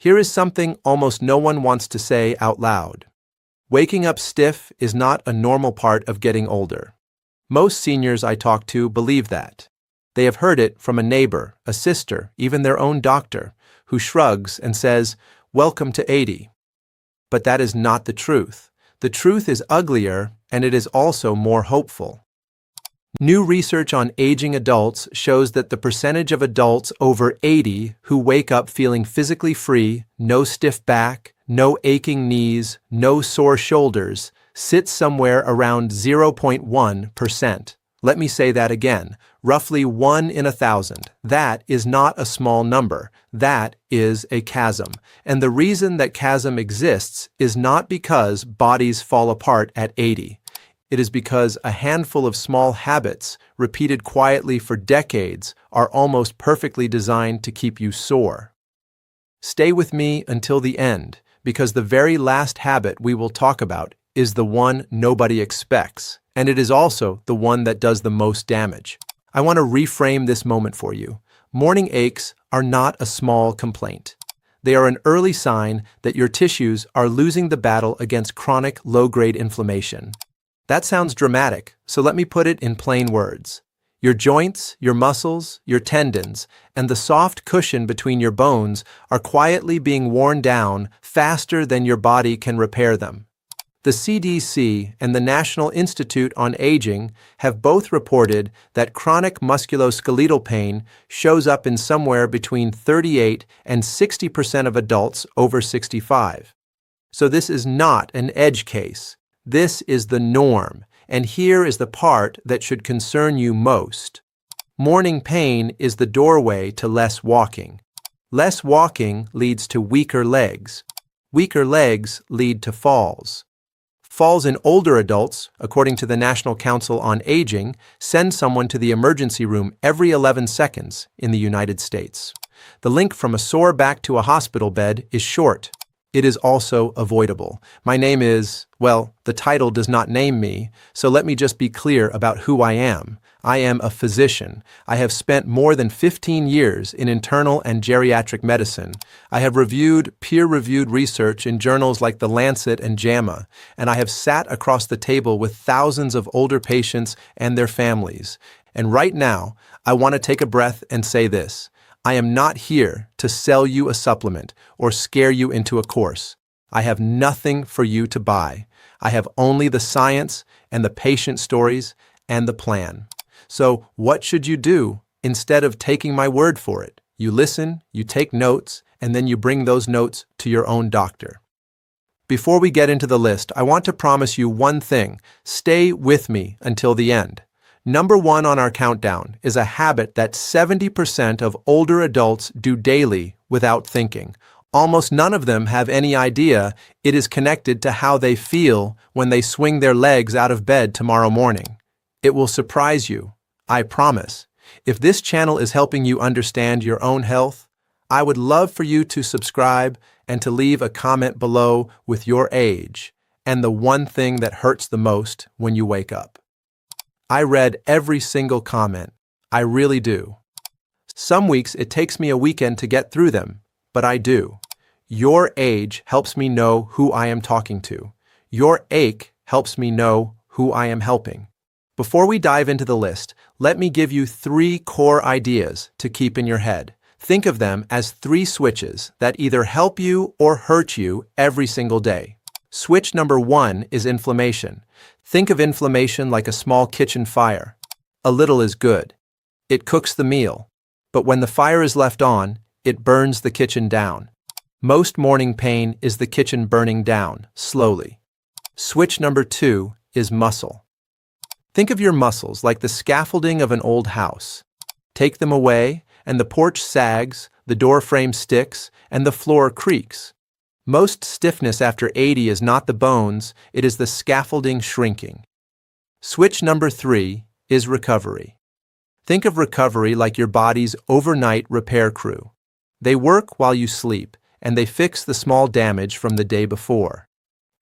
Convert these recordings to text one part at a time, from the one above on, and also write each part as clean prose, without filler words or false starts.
Here is something almost no one wants to say out loud. Waking up stiff is not a normal part of getting older. Most seniors I talk to believe that. They have heard it from a neighbor, a sister, even their own doctor, who shrugs and says, "Welcome to 80." But that is not the truth. The truth is uglier, and it is also more hopeful. New research on aging adults shows that the percentage of adults over 80 who wake up feeling physically free, no stiff back, no aching knees, no sore shoulders, sits somewhere around 0.1%. Let me say that again, roughly 1 in 1,000. That is not a small number. That is a chasm. And the reason that chasm exists is not because bodies fall apart at 80. It is because a handful of small habits, repeated quietly for decades, are almost perfectly designed to keep you sore. Stay with me until the end, because the very last habit we will talk about is the one nobody expects, and it is also the one that does the most damage. I want to reframe this moment for you. Morning aches are not a small complaint. They are an early sign that your tissues are losing the battle against chronic low-grade inflammation. That sounds dramatic, so let me put it in plain words. Your joints, your muscles, your tendons, and the soft cushion between your bones are quietly being worn down faster than your body can repair them. The CDC and the National Institute on Aging have both reported that chronic musculoskeletal pain shows up in somewhere between 38 and 60% of adults over 65. So this is not an edge case. This is the norm, and here is the part that should concern you most. Morning pain is the doorway to less walking. Less walking leads to weaker legs. Weaker legs lead to falls. Falls in older adults, according to the National Council on Aging, send someone to the emergency room every 11 seconds in the United States. The link from a sore back to a hospital bed is short. It is also avoidable. My name is, well, the title does not name me, so let me just be clear about who I am. I am a physician. I have spent more than 15 years in internal and geriatric medicine. I have reviewed peer-reviewed research in journals like The Lancet and JAMA, and I have sat across the table with thousands of older patients and their families. And right now, I want to take a breath and say this. I am not here to sell you a supplement or scare you into a course. I have nothing for you to buy. I have only the science and the patient stories and the plan. So what should you do instead of taking my word for it? You listen, you take notes, and then you bring those notes to your own doctor. Before we get into the list, I want to promise you one thing. Stay with me until the end. Number 1 on our countdown is a habit that 70% of older adults do daily without thinking. Almost none of them have any idea it is connected to how they feel when they swing their legs out of bed tomorrow morning. It will surprise you, I promise. If this channel is helping you understand your own health, I would love for you to subscribe and to leave a comment below with your age and the one thing that hurts the most when you wake up. I read every single comment. I really do. Some weeks it takes me a weekend to get through them, but I do. Your age helps me know who I am talking to. Your ache helps me know who I am helping. Before we dive into the list, let me give you 3 core ideas to keep in your head. Think of them as 3 switches that either help you or hurt you every single day. Switch number 1 is inflammation. Think of inflammation like a small kitchen fire. A little is good. It cooks the meal. But when the fire is left on, it burns the kitchen down. Most morning pain is the kitchen burning down, slowly. Switch number 2 is muscle. Think of your muscles like the scaffolding of an old house. Take them away, and the porch sags, the door frame sticks, and the floor creaks. Most stiffness after 80 is not the bones, it is the scaffolding shrinking. Switch number 3 is recovery. Think of recovery like your body's overnight repair crew. They work while you sleep, and they fix the small damage from the day before.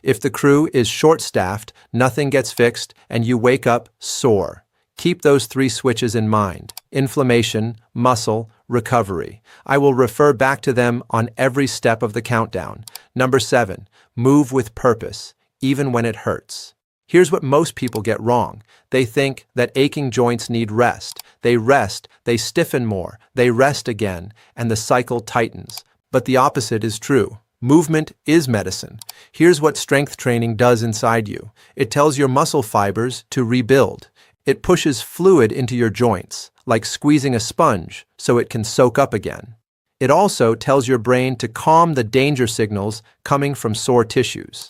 If the crew is short-staffed, nothing gets fixed, and you wake up sore. Keep those 3 switches in mind: inflammation, muscle, recovery. I will refer back to them on every step of the countdown. Number 7, move with purpose, even when it hurts. Here's what most people get wrong. They think that aching joints need rest. They rest, they stiffen more, they rest again, and the cycle tightens. But the opposite is true. Movement is medicine. Here's what strength training does inside you. It tells your muscle fibers to rebuild. It pushes fluid into your joints, like squeezing a sponge, so it can soak up again. It also tells your brain to calm the danger signals coming from sore tissues.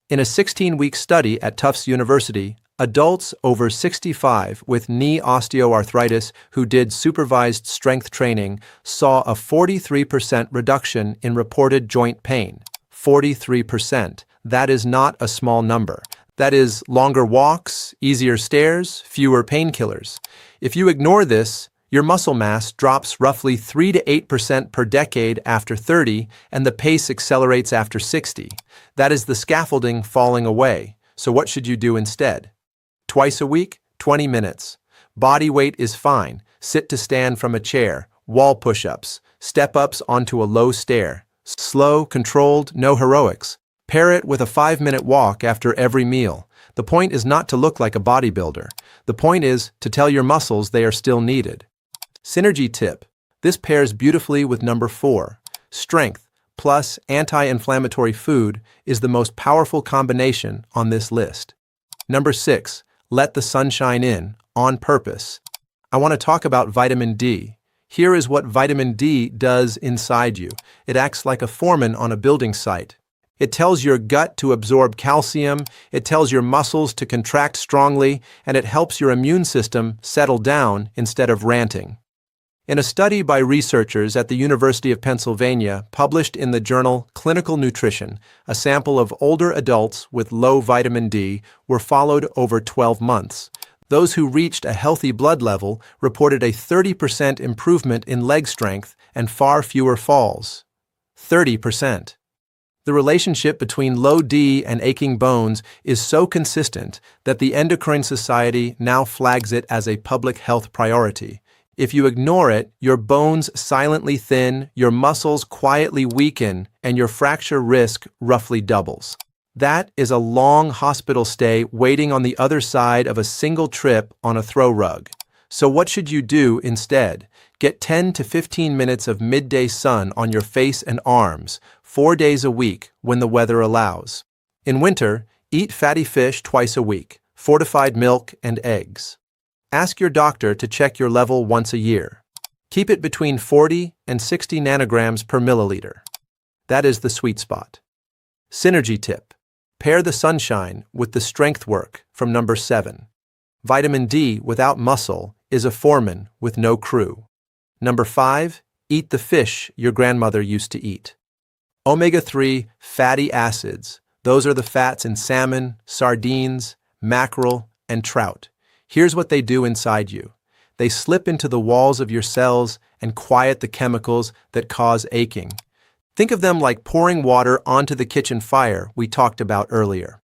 In a 16-week study at Tufts University, adults over 65 with knee osteoarthritis who did supervised strength training saw a 43% reduction in reported joint pain. 43%. That is not a small number. That is longer walks, easier stairs, fewer painkillers. If you ignore this, your muscle mass drops roughly 3 to 8% per decade after 30, and the pace accelerates after 60. That is the scaffolding falling away. So what should you do instead? Twice a week, 20 minutes. Body weight is fine. Sit to stand from a chair, wall push-ups, step-ups onto a low stair. Slow, controlled, no heroics. Pair it with a 5-minute walk after every meal. The point is not to look like a bodybuilder. The point is to tell your muscles they are still needed. Synergy tip. This pairs beautifully with number 4. Strength plus anti-inflammatory food is the most powerful combination on this list. Number 6. Let the sunshine in, on purpose. I want to talk about vitamin D. Here is what vitamin D does inside you. It acts like a foreman on a building site. It tells your gut to absorb calcium, it tells your muscles to contract strongly, and it helps your immune system settle down instead of ranting. In a study by researchers at the University of Pennsylvania published in the journal Clinical Nutrition, a sample of older adults with low vitamin D were followed over 12 months. Those who reached a healthy blood level reported a 30% improvement in leg strength and far fewer falls. 30%. The relationship between low D and aching bones is so consistent that the Endocrine Society now flags it as a public health priority. If you ignore it, your bones silently thin, your muscles quietly weaken, and your fracture risk roughly doubles. That is a long hospital stay waiting on the other side of a single trip on a throw rug. So what should you do instead? Get 10 to 15 minutes of midday sun on your face and arms, 4 days a week when the weather allows. In winter, eat fatty fish twice a week, fortified milk and eggs. Ask your doctor to check your level once a year. Keep it between 40 and 60 nanograms per milliliter. That is the sweet spot. Synergy tip. Pair the sunshine with the strength work from number 7. Vitamin D without muscle is a foreman with no crew. Number 5. Eat the fish your grandmother used to eat. Omega-3 fatty acids. Those are the fats in salmon, sardines, mackerel, and trout. Here's what they do inside you. They slip into the walls of your cells and quiet the chemicals that cause aching. Think of them like pouring water onto the kitchen fire we talked about earlier.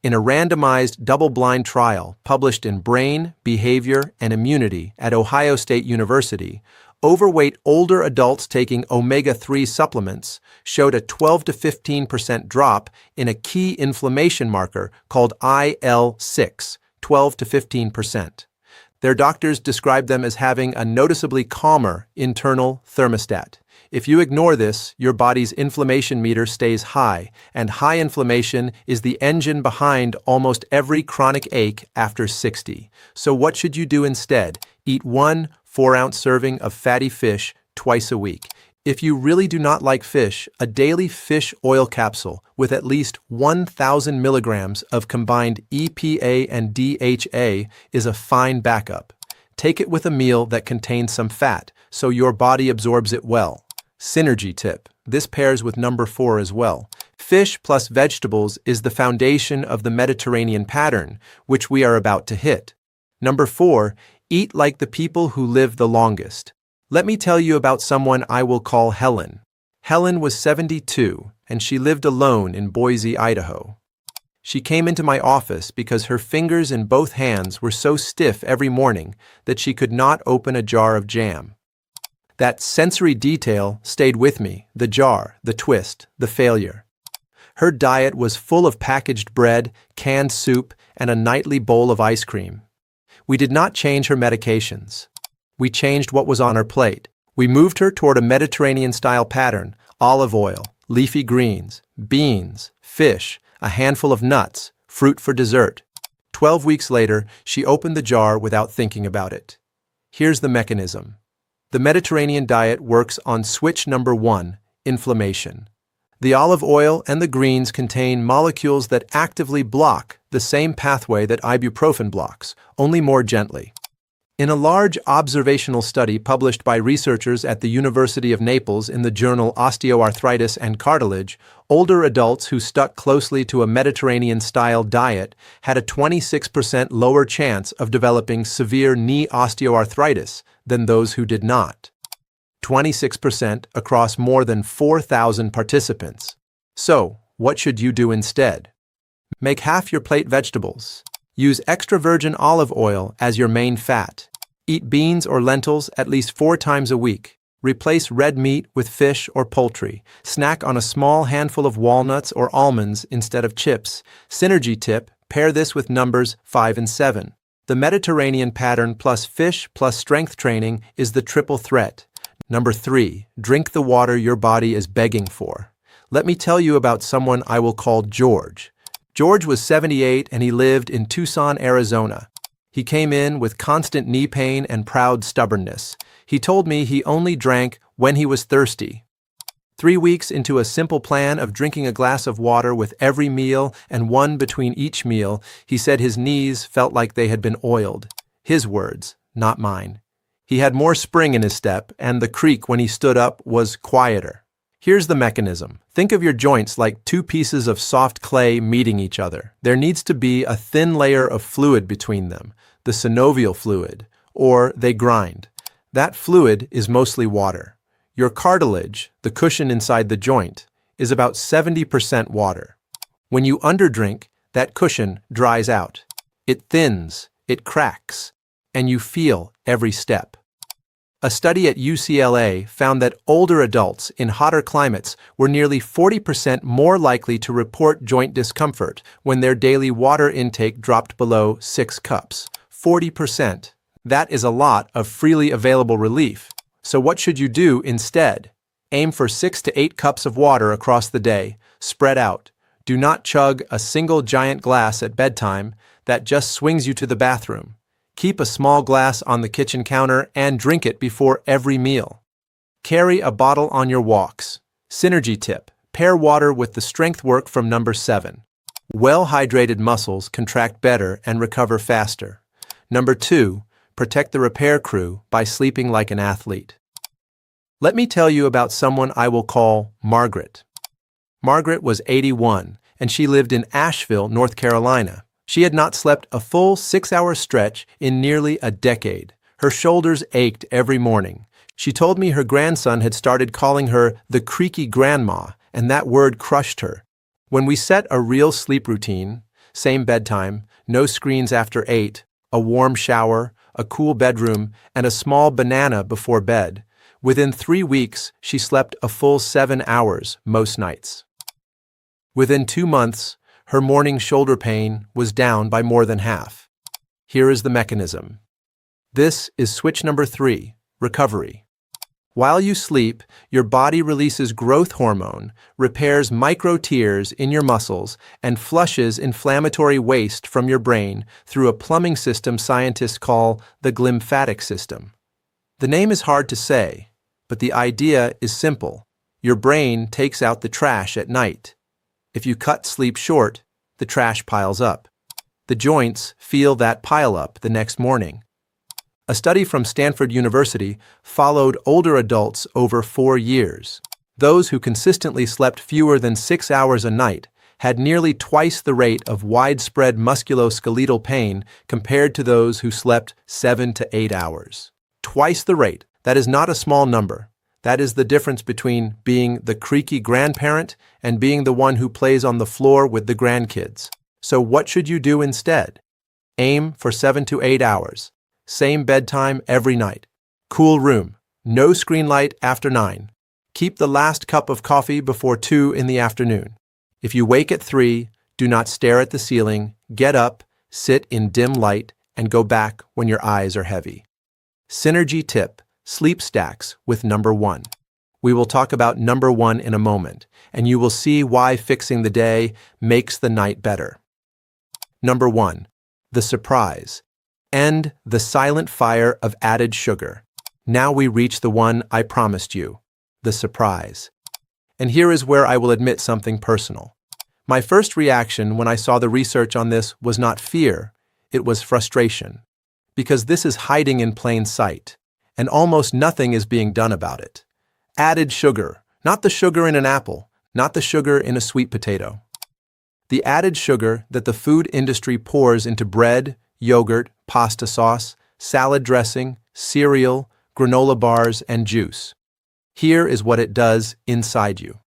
In a randomized double-blind trial published in Brain, Behavior, and Immunity at Ohio State University, overweight older adults taking omega-3 supplements showed a 12 to 15% drop in a key inflammation marker called IL-6. 12 to 15%. Their doctors describe them as having a noticeably calmer internal thermostat. If you ignore this, your body's inflammation meter stays high, and high inflammation is the engine behind almost every chronic ache after 60. So what should you do instead? Eat 1 4-ounce serving of fatty fish twice a week. If you really do not like fish, a daily fish oil capsule with at least 1,000 milligrams of combined EPA and DHA is a fine backup. Take it with a meal that contains some fat, so your body absorbs it well. Synergy tip. This pairs with number 4 as well. Fish plus vegetables is the foundation of the Mediterranean pattern, which we are about to hit. Number 4. Eat like the people who live the longest. Let me tell you about someone I will call Helen. Helen was 72, and she lived alone in Boise, Idaho. She came into my office because her fingers in both hands were so stiff every morning that she could not open a jar of jam. That sensory detail stayed with me, the jar, the twist, the failure. Her diet was full of packaged bread, canned soup, and a nightly bowl of ice cream. We did not change her medications. We changed what was on her plate. We moved her toward a Mediterranean-style pattern: olive oil, leafy greens, beans, fish, a handful of nuts, fruit for dessert. 12 weeks later, she opened the jar without thinking about it. Here's the mechanism. The Mediterranean diet works on switch number 1, inflammation. The olive oil and the greens contain molecules that actively block the same pathway that ibuprofen blocks, only more gently. In a large observational study published by researchers at the University of Naples in the journal Osteoarthritis and Cartilage, older adults who stuck closely to a Mediterranean-style diet had a 26% lower chance of developing severe knee osteoarthritis than those who did not. 26% across more than 4,000 participants. So, what should you do instead? Make half your plate vegetables. Use extra virgin olive oil as your main fat. Eat beans or lentils at least 4 times a week. Replace red meat with fish or poultry. Snack on a small handful of walnuts or almonds instead of chips. Synergy tip: pair this with numbers 5 and 7. The Mediterranean pattern plus fish plus strength training is the triple threat. Number 3, drink the water your body is begging for. Let me tell you about someone I will call George. George was 78 and he lived in Tucson, Arizona. He came in with constant knee pain and proud stubbornness. He told me he only drank when he was thirsty. 3 weeks into a simple plan of drinking a glass of water with every meal and one between each meal, he said his knees felt like they had been oiled. His words, not mine. He had more spring in his step, and the creak when he stood up was quieter. Here's the mechanism. Think of your joints like 2 pieces of soft clay meeting each other. There needs to be a thin layer of fluid between them, the synovial fluid, or they grind. That fluid is mostly water. Your cartilage, the cushion inside the joint, is about 70% water. When you underdrink, that cushion dries out. It thins, it cracks, and you feel every step. A study at UCLA found that older adults in hotter climates were nearly 40% more likely to report joint discomfort when their daily water intake dropped below 6 cups. 40%. That is a lot of freely available relief. So what should you do instead? Aim for 6 to 8 cups of water across the day. Spread out. Do not chug a single giant glass at bedtime that just swings you to the bathroom. Keep a small glass on the kitchen counter and drink it before every meal. Carry a bottle on your walks. Synergy tip: pair water with the strength work from number 7. Well-hydrated muscles contract better and recover faster. Number 2, protect the repair crew by sleeping like an athlete. Let me tell you about someone I will call Margaret. Margaret was 81, and she lived in Asheville, North Carolina. She had not slept a full 6-hour stretch in nearly a decade. Her shoulders ached every morning. She told me her grandson had started calling her the creaky grandma, and that word crushed her. When we set a real sleep routine, same bedtime, no screens after 8, a warm shower, a cool bedroom, and a small banana before bed, within 3 weeks she slept a full 7 hours most nights. Within 2 months, her morning shoulder pain was down by more than half. Here is the mechanism. This is switch number 3, recovery. While you sleep, your body releases growth hormone, repairs micro tears in your muscles, and flushes inflammatory waste from your brain through a plumbing system scientists call the glymphatic system. The name is hard to say, but the idea is simple. Your brain takes out the trash at night. If you cut sleep short, the trash piles up. The joints feel that pile up the next morning. A study from Stanford University followed older adults over 4 years. Those who consistently slept fewer than 6 hours a night had nearly twice the rate of widespread musculoskeletal pain compared to those who slept 7 to 8 hours. Twice the rate. That is not a small number. That is the difference between being the creaky grandparent and being the one who plays on the floor with the grandkids. So what should you do instead? Aim for 7 to 8 hours. Same bedtime every night. Cool room. No screen light after 9. Keep the last cup of coffee before 2 in the afternoon. If you wake at 3, do not stare at the ceiling, get up, sit in dim light, and go back when your eyes are heavy. Synergy tip: sleep stacks with number 1. We will talk about number 1 in a moment, and you will see why fixing the day makes the night better. Number 1. The surprise. End the silent fire of added sugar. Now we reach the one I promised you, the surprise. And here is where I will admit something personal. My first reaction when I saw the research on this was not fear, it was frustration. Because this is hiding in plain sight, and almost nothing is being done about it. Added sugar, not the sugar in an apple, not the sugar in a sweet potato. The added sugar that the food industry pours into bread, yogurt, pasta sauce, salad dressing, cereal, granola bars, and juice. Here is what it does inside you.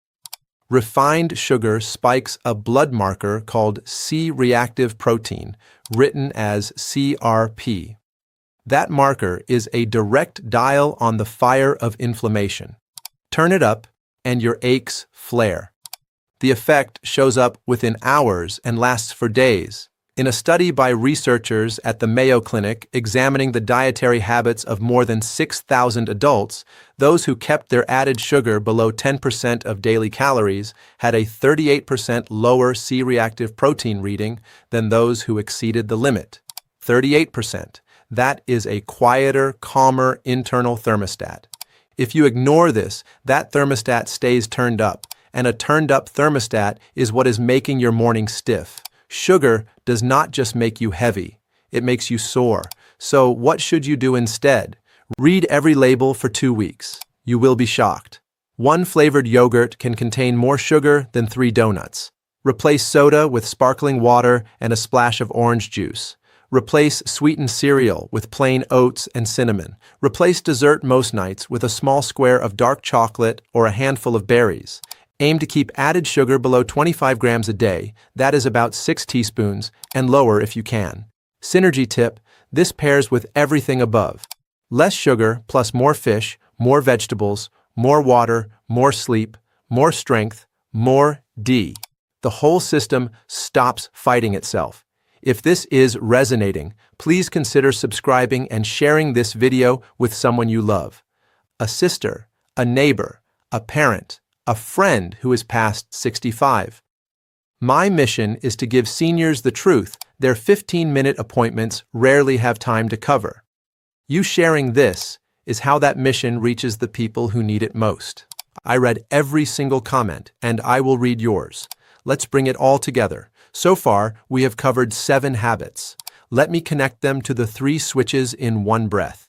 Refined sugar spikes a blood marker called C-reactive protein, written as CRP. That marker is a direct dial on the fire of inflammation. Turn it up, and your aches flare. The effect shows up within hours and lasts for days. In a study by researchers at the Mayo Clinic examining the dietary habits of more than 6,000 adults, those who kept their added sugar below 10% of daily calories had a 38% lower C-reactive protein reading than those who exceeded the limit. 38%. That is a quieter, calmer internal thermostat. If you ignore this, that thermostat stays turned up, and a turned-up thermostat is what is making your morning stiff. Sugar does not just make you heavy, it makes you sore. So what should you do instead? Read every label for 2 weeks. You will be shocked. 1 flavored yogurt can contain more sugar than 3 donuts. Replace soda with sparkling water and a splash of orange juice. Replace sweetened cereal with plain oats and cinnamon. Replace dessert most nights with a small square of dark chocolate or a handful of berries. Aim to keep added sugar below 25 grams a day, that is about 6 teaspoons, and lower if you can. Synergy tip: this pairs with everything above. Less sugar plus more fish, more vegetables, more water, more sleep, more strength, more D. The whole system stops fighting itself. If this is resonating, please consider subscribing and sharing this video with someone you love. A sister, a neighbor, a parent, a friend who is past 65. My mission is to give seniors the truth their 15-minute appointments rarely have time to cover. You sharing this is how that mission reaches the people who need it most. I read every single comment, and I will read yours. Let's bring it all together. So far, we have covered 7 habits. Let me connect them to the 3 switches in one breath.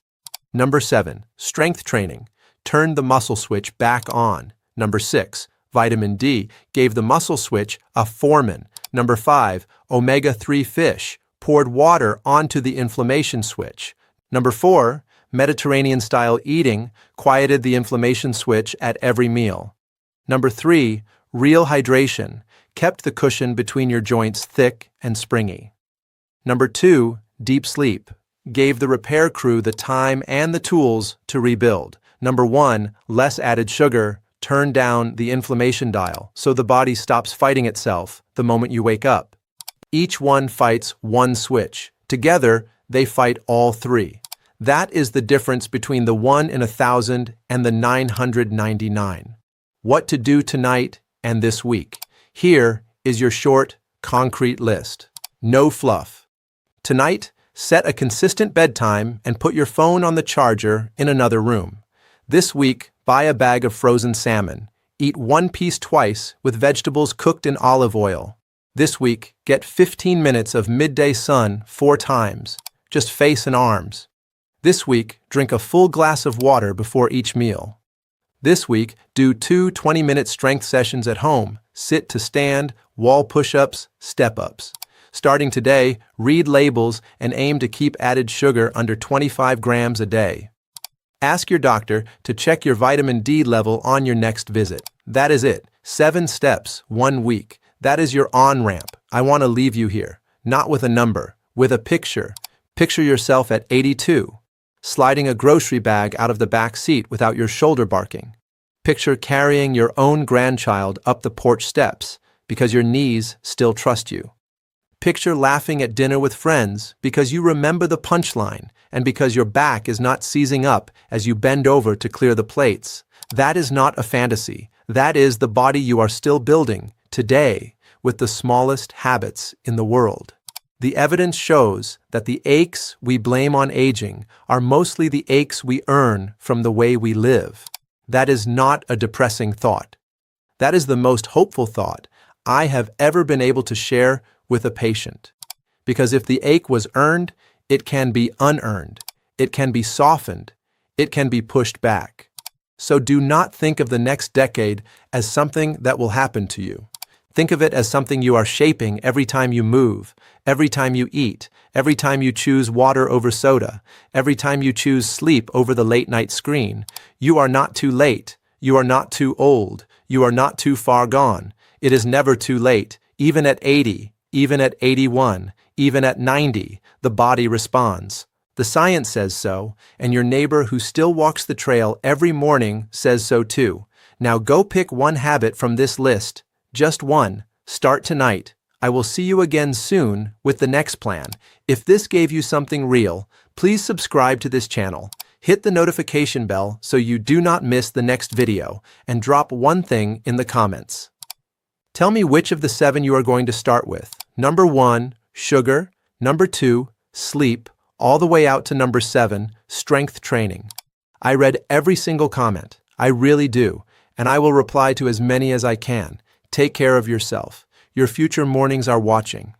Number 7, strength training. Turn the muscle switch back on. Number 6, vitamin D gave the muscle switch a foreman. Number 5, omega-3 fish poured water onto the inflammation switch. Number 4, Mediterranean-style eating quieted the inflammation switch at every meal. Number 3, real hydration kept the cushion between your joints thick and springy. Number 2, deep sleep gave the repair crew the time and the tools to rebuild. Number 1, less added sugar turned down the inflammation dial so the body stops fighting itself the moment you wake up. Each one fights one switch. Together, they fight all 3. That is the difference between the 1 in 1,000 and the 999. What to do tonight and this week. Here is your short, concrete list. No fluff. Tonight, set a consistent bedtime and put your phone on the charger in another room. This week, buy a bag of frozen salmon. Eat 1 piece twice with vegetables cooked in olive oil. This week, get 15 minutes of midday sun 4 times, just face and arms. This week, drink a full glass of water before each meal. This week, do 2 20-minute strength sessions at home. Sit to stand, wall push-ups, step-ups. Starting today, read labels and aim to keep added sugar under 25 grams a day. Ask your doctor to check your vitamin D level on your next visit. That is it. 7 steps, 1 week. That is your on-ramp. I want to leave you here, not with a number, with a picture. Picture yourself at 82. sliding a grocery bag out of the back seat without your shoulder barking. Picture carrying your own grandchild up the porch steps because your knees still trust you. Picture laughing at dinner with friends because you remember the punchline and because your back is not seizing up as you bend over to clear the plates. That is not a fantasy. That is the body you are still building today with the smallest habits in the world. The evidence shows that the aches we blame on aging are mostly the aches we earn from the way we live. That is not a depressing thought. That is the most hopeful thought I have ever been able to share with a patient. Because if the ache was earned, it can be unearned. It can be softened. It can be pushed back. So do not think of the next decade as something that will happen to you. Think of it as something you are shaping every time you move, every time you eat, every time you choose water over soda, every time you choose sleep over the late-night screen. You are not too late. You are not too old. You are not too far gone. It is never too late. Even at 80, even at 81, even at 90, the body responds. The science says so, and your neighbor who still walks the trail every morning says so too. Now go pick one habit from this list. Just one. Start tonight. I will see you again soon with the next plan. If this gave you something real, please subscribe to this channel. Hit the notification bell so you do not miss the next video, and drop one thing in the comments. Tell me which of the 7 you are going to start with. Number 1, sugar. Number 2, sleep. All the way out to number 7, strength training. I read every single comment. I really do, and I will reply to as many as I can. Take care of yourself. Your future mornings are watching.